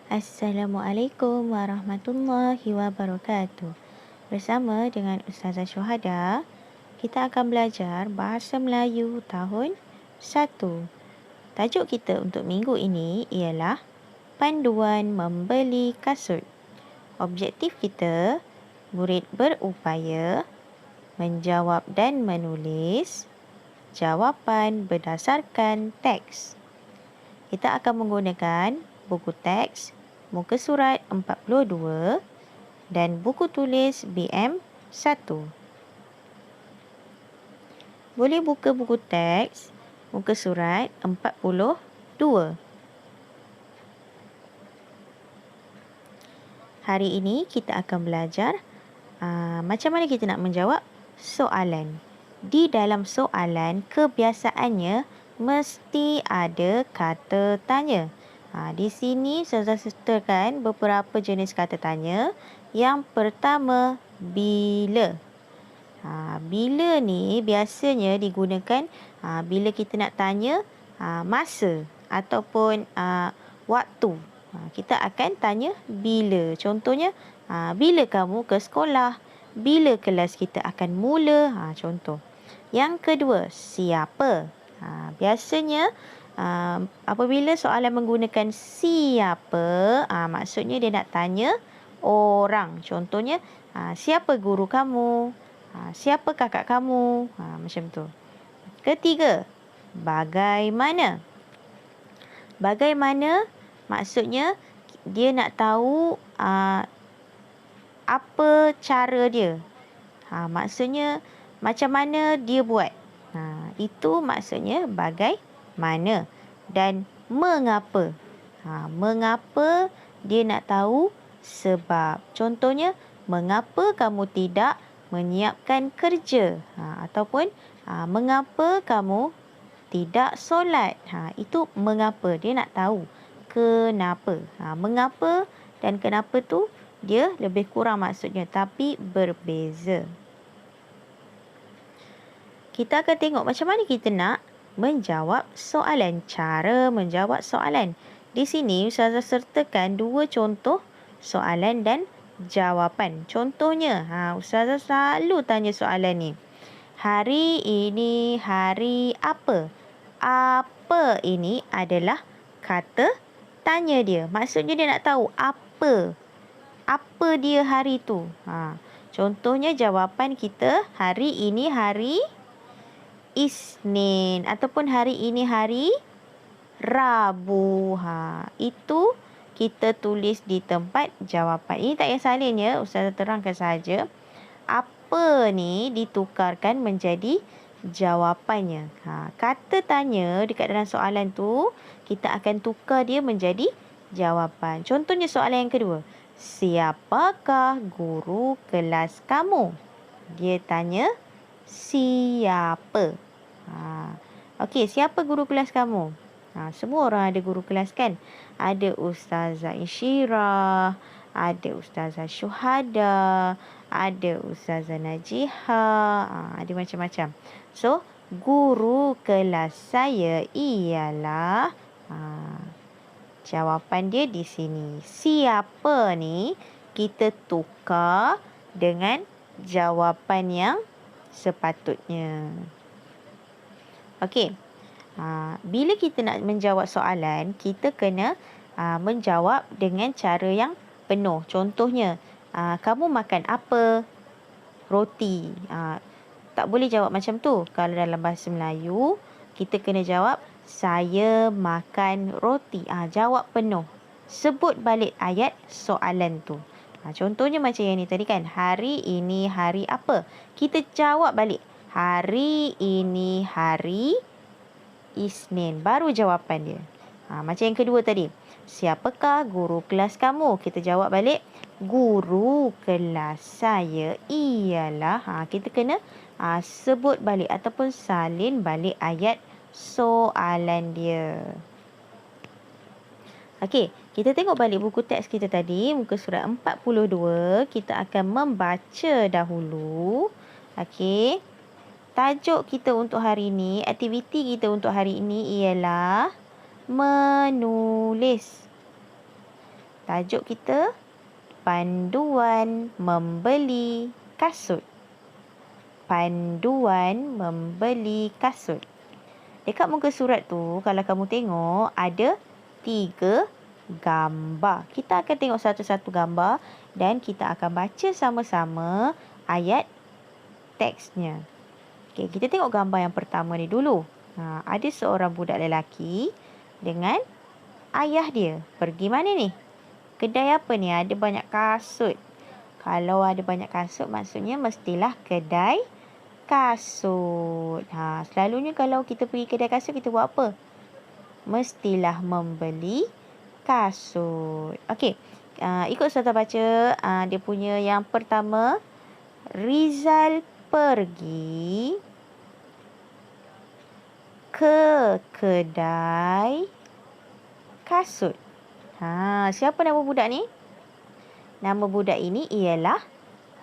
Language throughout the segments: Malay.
Assalamualaikum warahmatullahi wabarakatuh. Bersama dengan Ustazah Syuhada, kita akan belajar Bahasa Melayu tahun 1. Tajuk kita untuk minggu ini ialah Panduan Membeli Kasut. Objektif kita, murid berupaya menjawab dan menulis jawapan berdasarkan teks. Kita akan menggunakan buku teks muka surat 42 dan buku tulis BM 1. Boleh buka buku teks muka surat 42. Hari ini kita akan belajar macam mana kita nak menjawab soalan. Di dalam soalan, kebiasaannya mesti ada kata tanya. Di sini saya sertakan beberapa jenis kata tanya. Yang pertama, bila. Bila ni biasanya digunakan bila kita nak tanya masa ataupun waktu. Kita akan tanya bila. Contohnya, bila kamu ke sekolah? Bila kelas kita akan mula? Contoh. Yang kedua, siapa? Biasanya apabila soalan menggunakan siapa, maksudnya dia nak tanya orang. Contohnya, siapa guru kamu? Siapa kakak kamu? Macam tu. Ketiga, bagaimana? Bagaimana maksudnya dia nak tahu apa cara dia. Maksudnya macam mana dia buat. Itu maksudnya bagaimana. Dan mengapa. Mengapa dia nak tahu sebab. Contohnya, mengapa kamu tidak menyiapkan kerja. Ataupun mengapa kamu tidak solat. Itu mengapa. Dia nak tahu kenapa. Mengapa dan kenapa tu dia lebih kurang maksudnya, tapi berbeza. Kita akan tengok macam mana kita nak menjawab soalan. Cara menjawab soalan. Di sini Ustazah sertakan 2 contoh soalan dan jawapan. Contohnya, Ustazah selalu tanya soalan ni. Hari ini hari apa? Apa ini adalah kata tanya dia. Maksudnya dia nak tahu apa. Apa dia hari tu. Contohnya jawapan kita, hari ini hari Isnin ataupun hari ini hari Rabu. Itu kita tulis di tempat jawapan. Ini tak payah salin ya, Ustazah terangkan saja. Apa ni ditukarkan menjadi jawapannya. Kata tanya dekat dalam soalan tu, kita akan tukar dia menjadi jawapan. Contohnya soalan yang kedua. Siapakah guru kelas kamu? Dia tanya siapa. Okey, siapa guru kelas kamu? Semua orang ada guru kelas kan? Ada Ustazah Insyirah, ada Ustazah Syuhada, ada Ustazah Najihah, ada macam-macam. So, guru kelas saya ialah jawapan dia di sini. Siapa ni kita tukar dengan jawapan yang sepatutnya. Okey. Bila kita nak menjawab soalan, kita kena menjawab dengan cara yang penuh. Contohnya, kamu makan apa? Roti. Tak boleh jawab macam tu. Kalau dalam bahasa Melayu, kita kena jawab, saya makan roti. Jawab penuh. Sebut balik ayat soalan tu. Contohnya macam yang ni tadi kan. Hari ini hari apa? Kita jawab balik. Hari ini hari Isnin. Baru jawapan dia. Macam yang kedua tadi. Siapakah guru kelas kamu? Kita jawab balik. Guru kelas saya ialah. Kita kena sebut balik ataupun salin balik ayat soalan dia. Okey, kita tengok balik buku teks kita tadi, muka surat 42. Kita akan membaca dahulu. Okey. Tajuk kita untuk hari ini, aktiviti kita untuk hari ini ialah menulis. Tajuk kita, panduan membeli kasut. Panduan membeli kasut. Dekat muka surat tu, kalau kamu tengok, ada 3 gambar. Kita akan tengok satu-satu gambar dan kita akan baca sama-sama ayat teksnya. Okey, kita tengok gambar yang pertama ni dulu. Ada seorang budak lelaki dengan ayah dia. Pergi mana ni? Kedai apa ni? Ada banyak kasut. Kalau ada banyak kasut, maksudnya mestilah kedai kasut. Selalunya kalau kita pergi kedai kasut, kita buat apa? Mestilah membeli kasut. Okey, ikut serta baca. Dia punya yang pertama, Rizal pergi ke kedai kasut. Siapa nama budak ni? Nama budak ini ialah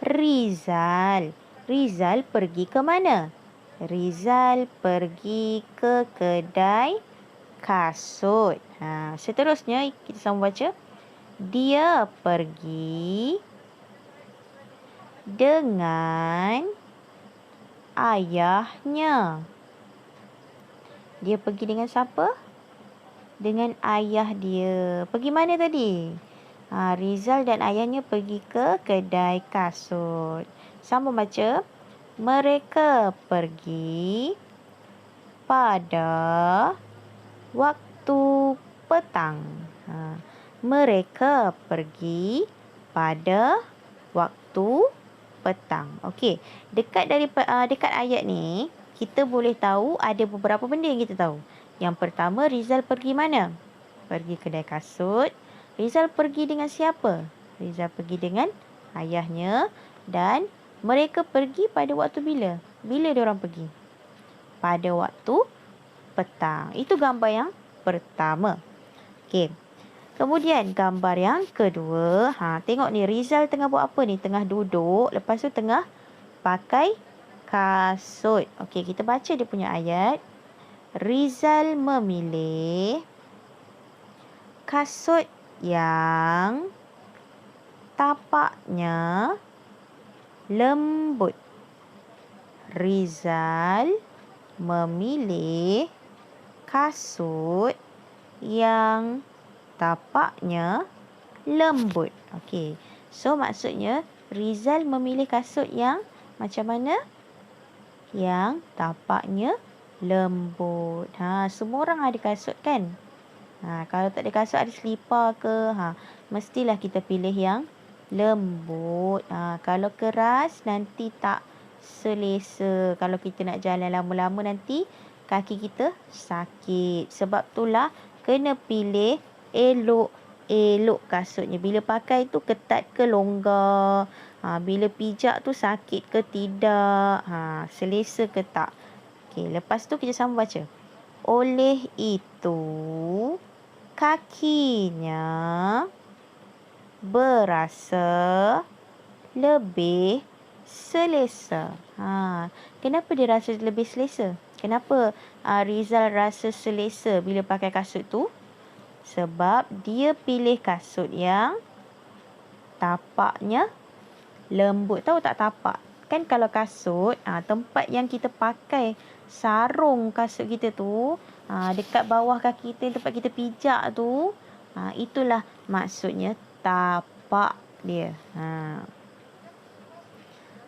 Rizal. Rizal pergi ke mana? Rizal pergi ke kedai kasut. Seterusnya kita sama baca. Dia pergi dengan ayahnya. Dia pergi dengan siapa? Dengan ayah dia. Pergi mana tadi? Rizal dan ayahnya pergi ke kedai kasut. Sama baca. Mereka pergi pada waktu petang. Mereka pergi pada waktu petang. Okey, dekat ayat ni kita boleh tahu ada beberapa benda yang kita tahu. Yang pertama, Rizal pergi mana? Pergi kedai kasut. Rizal pergi dengan siapa? Rizal pergi dengan ayahnya. Dan mereka pergi pada waktu bila? Bila diorang pergi? Pada waktu petang. Itu gambar yang pertama. Okey. Kemudian gambar yang kedua. Tengok ni, Rizal tengah buat apa ni? Tengah duduk. Lepas tu tengah pakai kasut. Okey, kita baca dia punya ayat. Rizal memilih kasut yang tapaknya lembut. Rizal memilih kasut yang tapaknya lembut. Okey. So maksudnya Rizal memilih kasut yang macam mana? Yang tapaknya lembut. Semua orang ada kasut kan? Kalau tak ada kasut, ada selipar ke? Mestilah kita pilih yang lembut. Kalau keras nanti tak selesa. Kalau kita nak jalan lama-lama nanti kaki kita sakit. Sebab itulah kena pilih elok kasutnya. Bila pakai tu ketat ke longgar. Bila pijak tu sakit ke tidak. Selesa ke tak. Okey, lepas tu kita sama baca. Oleh itu, kakinya berasa lebih selesa. Kenapa dia rasa lebih selesa? Kenapa Rizal rasa selesa bila pakai kasut tu? Sebab dia pilih kasut yang tapaknya lembut. Tahu tak tapak? Kan kalau kasut, tempat yang kita pakai sarung kasut kita tu, dekat bawah kaki kita, tempat kita pijak tu, itulah maksudnya tapak dia.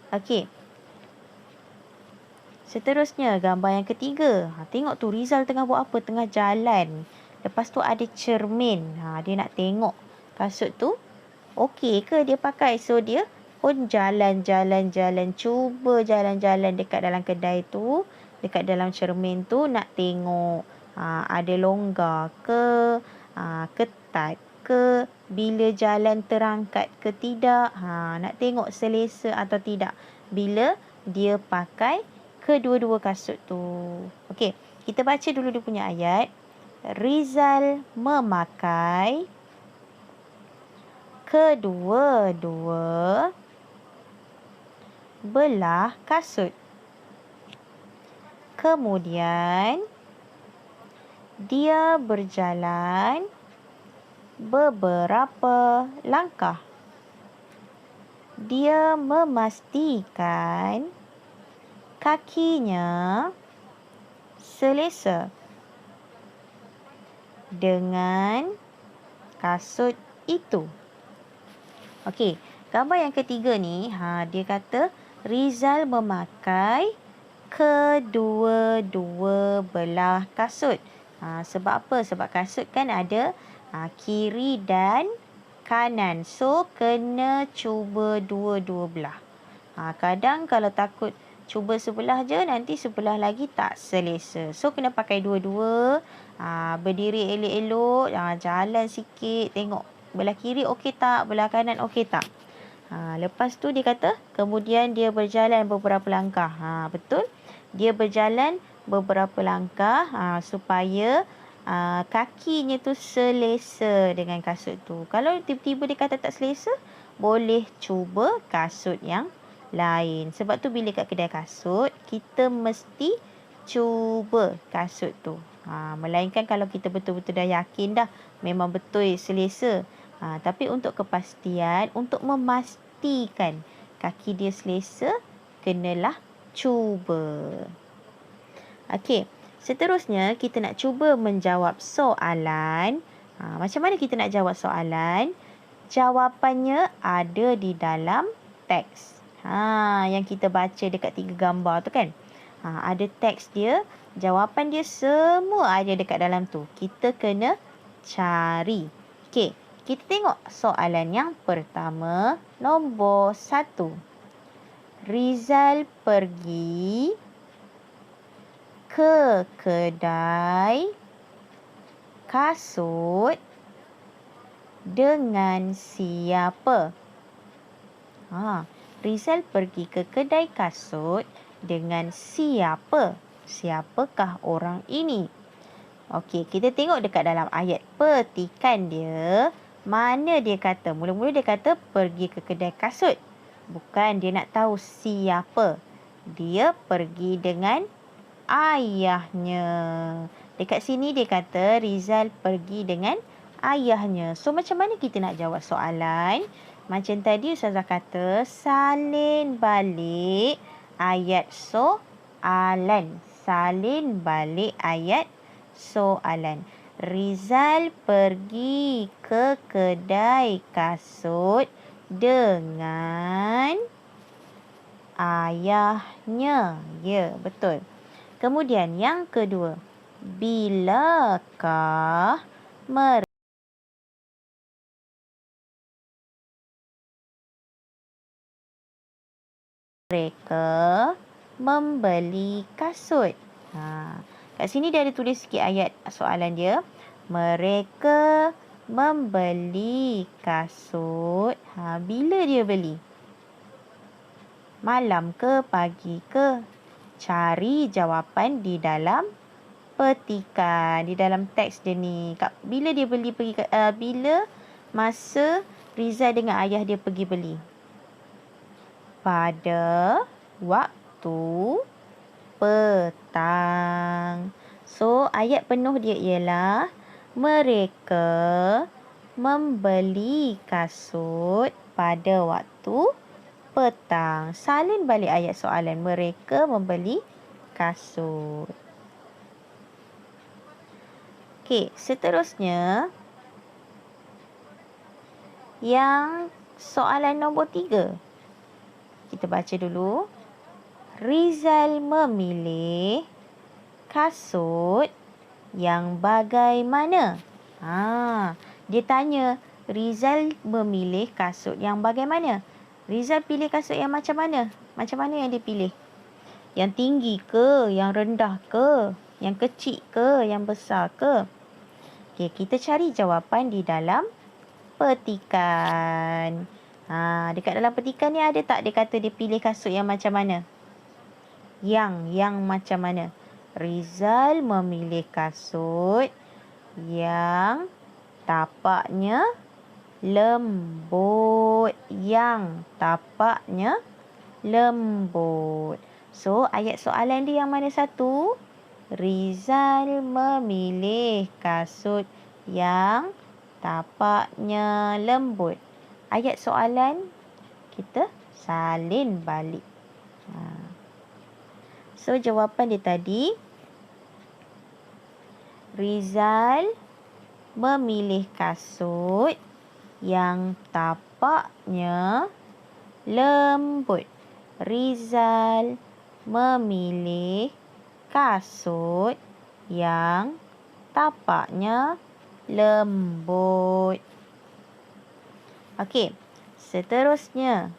Okey. Seterusnya, gambar yang ketiga. Tengok tu, Rizal tengah buat apa? Tengah jalan. Lepas tu ada cermin. Dia nak tengok kasut tu okey ke dia pakai. So, dia pun jalan-jalan. Cuba jalan-jalan dekat dalam kedai tu. Dekat dalam cermin tu nak tengok. Ada longgar ke? Ketat ke? Bila jalan terangkat ke tidak? Nak tengok selesa atau tidak. Bila dia pakai kedua-dua kasut tu. Okey, kita baca dulu dia punya ayat. Rizal memakai kedua-dua belah kasut. Kemudian dia berjalan beberapa langkah. Dia memastikan kakinya selesa dengan kasut itu. Okey, gambar yang ketiga ni, dia kata Rizal memakai kedua-dua belah kasut. Sebab apa? Sebab kasut kan ada kiri dan kanan. So, kena cuba dua-dua belah. Kadang kalau takut cuba sebelah je, nanti sebelah lagi tak selesa. So, kena pakai dua-dua. Berdiri elok-elok, jalan sikit, tengok belah kiri okey tak, belah kanan okey tak. Lepas tu dia kata, kemudian dia berjalan beberapa langkah. Betul? Dia berjalan beberapa langkah supaya kakinya tu selesa dengan kasut tu. Kalau tiba-tiba dia kata tak selesa, boleh cuba kasut yang lain. Sebab tu bila kat kedai kasut, kita mesti cuba kasut tu. Melainkan kalau kita betul-betul dah yakin dah memang betul selesa. Tapi untuk kepastian, untuk memastikan kaki dia selesa, kenalah cuba. Okey, seterusnya kita nak cuba menjawab soalan. Macam mana kita nak jawab soalan? Jawapannya ada di dalam teks. Yang kita baca dekat 3 gambar tu kan. Ada teks dia, jawapan dia semua ada dekat dalam tu. Kita kena cari. Okey, kita tengok soalan yang pertama, nombor 1. Rizal pergi ke kedai kasut dengan siapa? Rizal pergi ke kedai kasut dengan siapa? Siapakah orang ini? Okey, kita tengok dekat dalam ayat petikan dia. Mana dia kata? Mula-mula dia kata pergi ke kedai kasut. Bukan, dia nak tahu siapa. Dia pergi dengan ayahnya. Dekat sini dia kata Rizal pergi dengan ayahnya. So, macam mana kita nak jawab soalan? Macam tadi Ustazah kata, salin balik ayat soalan. Salin balik ayat soalan. Rizal pergi ke kedai kasut dengan ayahnya. Ya, betul. Kemudian yang kedua, bilakah mereka membeli kasut? Kat sini dia ada tulis sikit ayat soalan dia. Mereka membeli kasut. Bila dia beli? Malam ke, pagi ke? Cari jawapan di dalam petikan, di dalam teks dia ni. Bila dia beli bila masa Rizal dengan ayah dia pergi beli? Pada waktu petang. So, ayat penuh dia ialah mereka membeli kasut pada waktu petang. Salin balik ayat soalan. Mereka membeli kasut. Okey, seterusnya yang soalan nombor 3. Kita baca dulu. Rizal memilih kasut yang bagaimana? Dia tanya, Rizal memilih kasut yang bagaimana? Rizal pilih kasut yang macam mana? Macam mana yang dia pilih? Yang tinggi ke? Yang rendah ke? Yang kecil ke? Yang besar ke? Okey, kita cari jawapan di dalam petikan. Dekat dalam petikan ni ada tak dia kata dia pilih kasut yang macam mana? Yang macam mana? Rizal memilih kasut yang tapaknya lembut. Yang tapaknya lembut. So, ayat soalan dia yang mana satu? Rizal memilih kasut yang tapaknya lembut. Ayat soalan kita salin balik. So, jawapan dia tadi, Rizal memilih kasut yang tapaknya lembut. Rizal memilih kasut yang tapaknya lembut. Okey, seterusnya.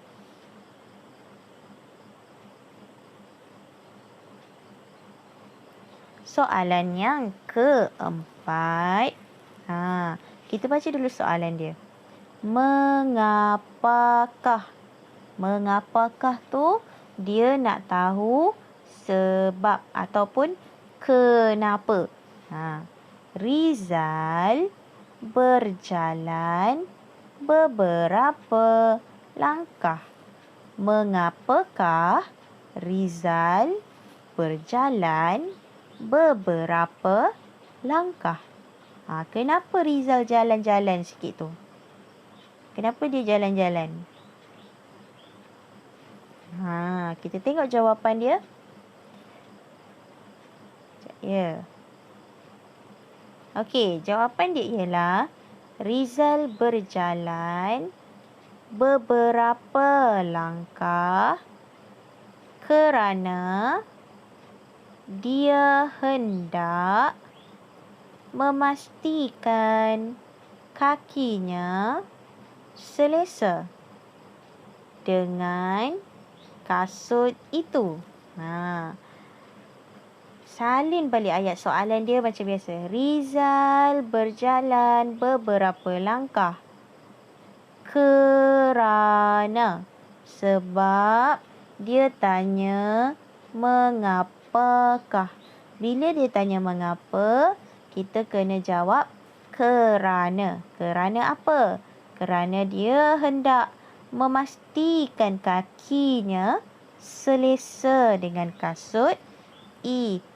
Soalan yang keempat. Kita baca dulu soalan dia. Mengapakah? Mengapakah tu dia nak tahu sebab ataupun kenapa. Rizal berjalan beberapa langkah. Mengapakah Rizal berjalan beberapa langkah? Kenapa Rizal jalan-jalan sikit tu? Kenapa dia jalan-jalan? Kita tengok jawapan dia. Ya. Okey, jawapan dia ialah Rizal berjalan beberapa langkah kerana dia hendak memastikan kakinya selesa dengan kasut itu. Salin balik ayat soalan dia macam biasa. Rizal berjalan beberapa langkah kerana. Sebab dia tanya mengapakah. Bila dia tanya mengapa, kita kena jawab kerana. Kerana apa? Kerana dia hendak memastikan kakinya selesa dengan kasut itu.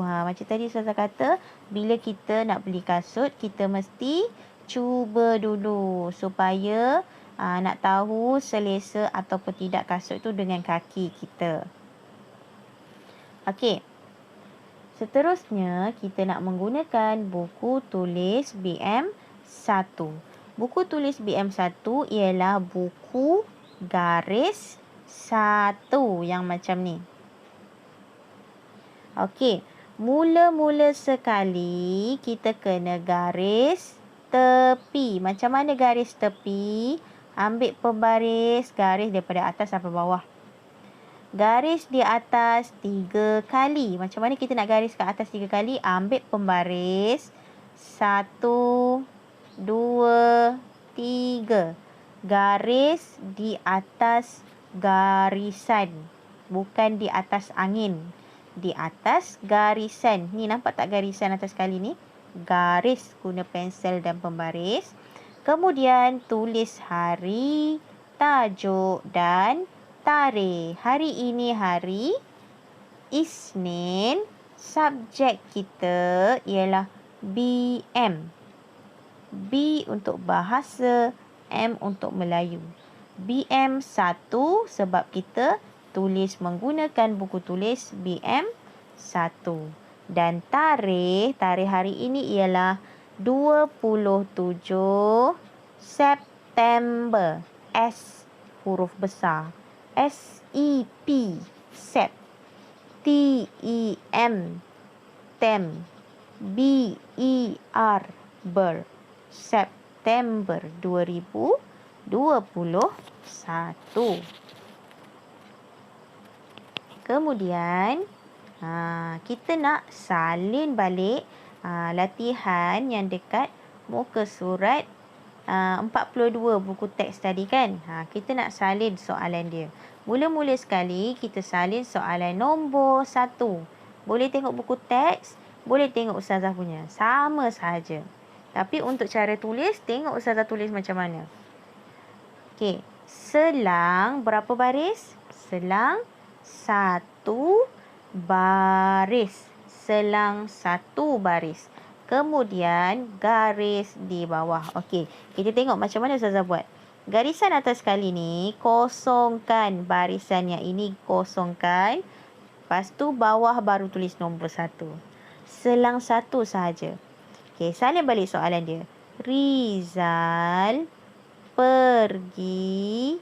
Macam tadi Ustazah kata, bila kita nak beli kasut, kita mesti cuba dulu supaya nak tahu selesa ataupun tidak kasut tu dengan kaki kita. Okey. Seterusnya, kita nak menggunakan buku tulis BM1. Buku tulis BM1 ialah buku garis 1 yang macam ni. Okey, mula-mula sekali kita kena garis tepi. Macam mana garis tepi? Ambil pembaris garis daripada atas sampai bawah. Garis di atas 3 kali. Macam mana kita nak garis ke atas 3 kali? Ambil pembaris 1, 2, 3. Garis di atas garisan. Bukan di atas angin. Di atas garisan. Ni nampak tak garisan atas kali ni? Garis guna pensel dan pembaris. Kemudian tulis hari, tajuk dan tarikh. Hari ini hari Isnin. Subjek kita ialah BM. B untuk bahasa, M untuk Melayu. BM1 sebab kita tulis menggunakan buku tulis BM1. Dan tarikh hari ini ialah 27 September. S huruf besar. SEP. Sep. TEM. Tem. BER. Ber. September 2021. Kemudian, kita nak salin balik latihan yang dekat muka surat 42 buku teks tadi kan. Kita nak salin soalan dia. Mula-mula sekali, kita salin soalan nombor 1. Boleh tengok buku teks, boleh tengok Ustazah punya. Sama sahaja. Tapi untuk cara tulis, tengok Ustazah tulis macam mana. Okey. Selang berapa baris? Selang 1 baris. Selang 1 baris. Kemudian garis di bawah. Okey, kita tengok macam mana Ustazah buat. Garisan atas kali ni, kosongkan barisan yang ini, kosongkan. Lepas tu bawah baru tulis nombor 1. Selang 1 sahaja. Okey, salin balik soalan dia. Rizal pergi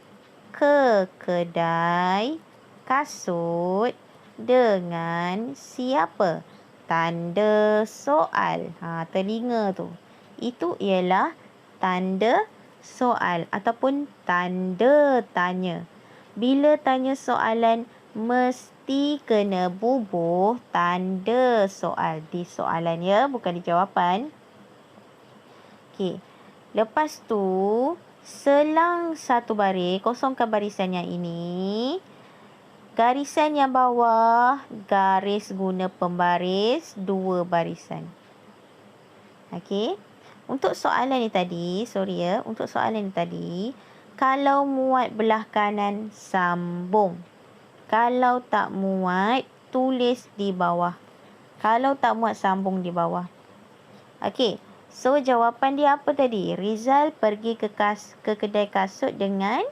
ke kedai kasut dengan siapa? Tanda soal. Telinga tu. Itu ialah tanda soal ataupun tanda tanya. Bila tanya soalan, mesti kena bubuh tanda soal di soalan ya, bukan di jawapan. Okey. Lepas tu, selang 1 baris, kosongkan barisan yang ini. Garisan yang bawah, garis guna pembaris 2 barisan. Okey. Untuk soalan ni tadi, untuk soalan ni tadi, kalau muat belah kanan, sambung. Kalau tak muat, tulis di bawah. Kalau tak muat, sambung di bawah. Okey. So, jawapan dia apa tadi? Rizal pergi ke kedai kasut dengan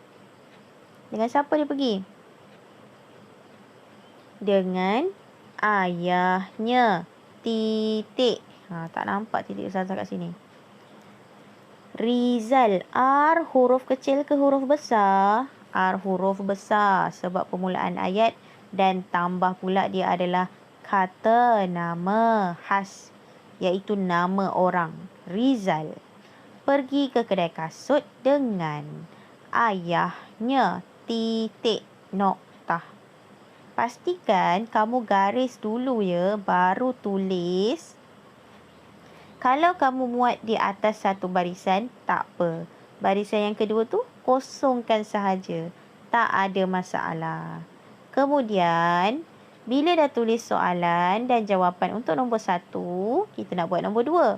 siapa dia pergi? Dengan ayahnya. Titik. Tak nampak titik Ustazah kat sini. Rizal. R huruf kecil ke huruf besar? R huruf besar. Sebab permulaan ayat dan tambah pula dia adalah kata nama khas. Iaitu nama orang. Rizal pergi ke kedai kasut dengan ayahnya. Titik. Noktah. Pastikan kamu garis dulu ya, baru tulis. Kalau kamu muat di atas 1 barisan, tak apa. Barisan yang kedua tu, kosongkan sahaja. Tak ada masalah. Kemudian, bila dah tulis soalan dan jawapan untuk nombor 1, kita nak buat nombor 2.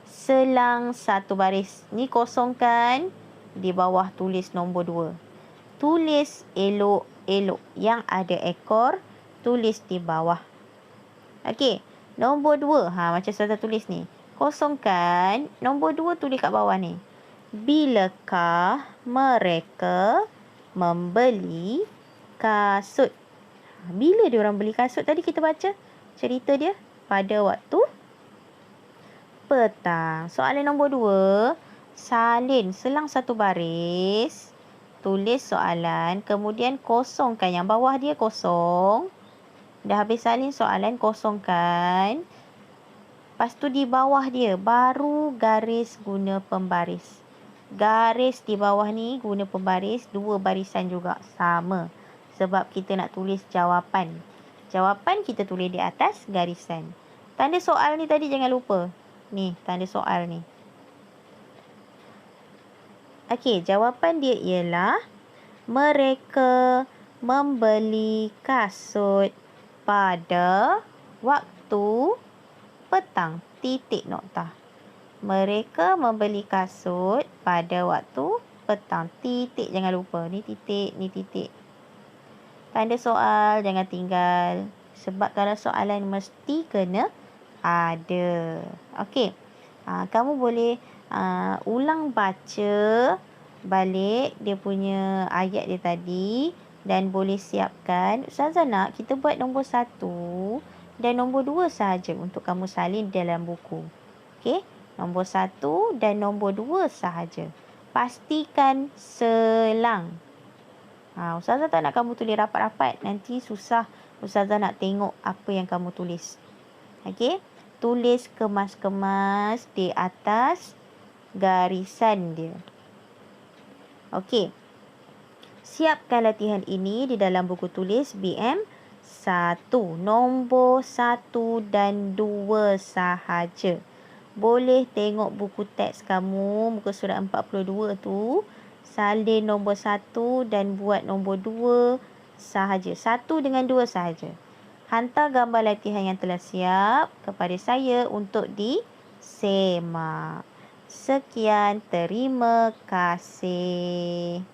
Selang 1 baris. Ni kosongkan, di bawah tulis nombor 2. Tulis elok-elok. Yang ada ekor, tulis di bawah. Okey. Nombor 2. Macam saya tulis ni. Kosongkan. Nombor 2 tulis kat bawah ni. Bilakah mereka membeli kasut? Bila dia orang beli kasut? Tadi kita baca cerita dia. Pada waktu petang. Soalan nombor 2. Salin. Selang 1 baris. Tulis soalan, kemudian kosongkan. Yang bawah dia kosong. Dah habis salin soalan, kosongkan. Lepas tu di bawah dia, baru garis guna pembaris. Garis di bawah ni guna pembaris, 2 barisan juga. Sama. Sebab kita nak tulis jawapan. Jawapan kita tulis di atas garisan. Tanda soal ni tadi jangan lupa. Ni, tanda soal ni. Okey, jawapan dia ialah mereka membeli kasut pada waktu petang. Titik noktah. Mereka membeli kasut pada waktu petang. Titik jangan lupa. Ni titik, ni titik. Tanda soal jangan tinggal. Sebab kalau soalan mesti kena ada. Okey. Kamu boleh ulang baca balik dia punya ayat dia tadi dan boleh siapkan. Ustazah nak kita buat nombor 1 dan nombor 2 sahaja untuk kamu salin dalam buku. Okey, nombor 1 dan nombor 2 sahaja. Pastikan selang. Ustazah tak nak kamu tulis rapat-rapat, nanti susah Ustazah nak tengok apa yang kamu tulis. Okey, tulis kemas-kemas di atas garisan dia. Okey. Siapkan latihan ini di dalam buku tulis BM 1. Nombor 1 dan 2 sahaja. Boleh tengok buku teks kamu, muka surat 42 tu. Salin nombor 1 dan buat nombor 2 sahaja. 1 dengan 2 sahaja. Hantar gambar latihan yang telah siap kepada saya untuk disemak. Sekian, terima kasih.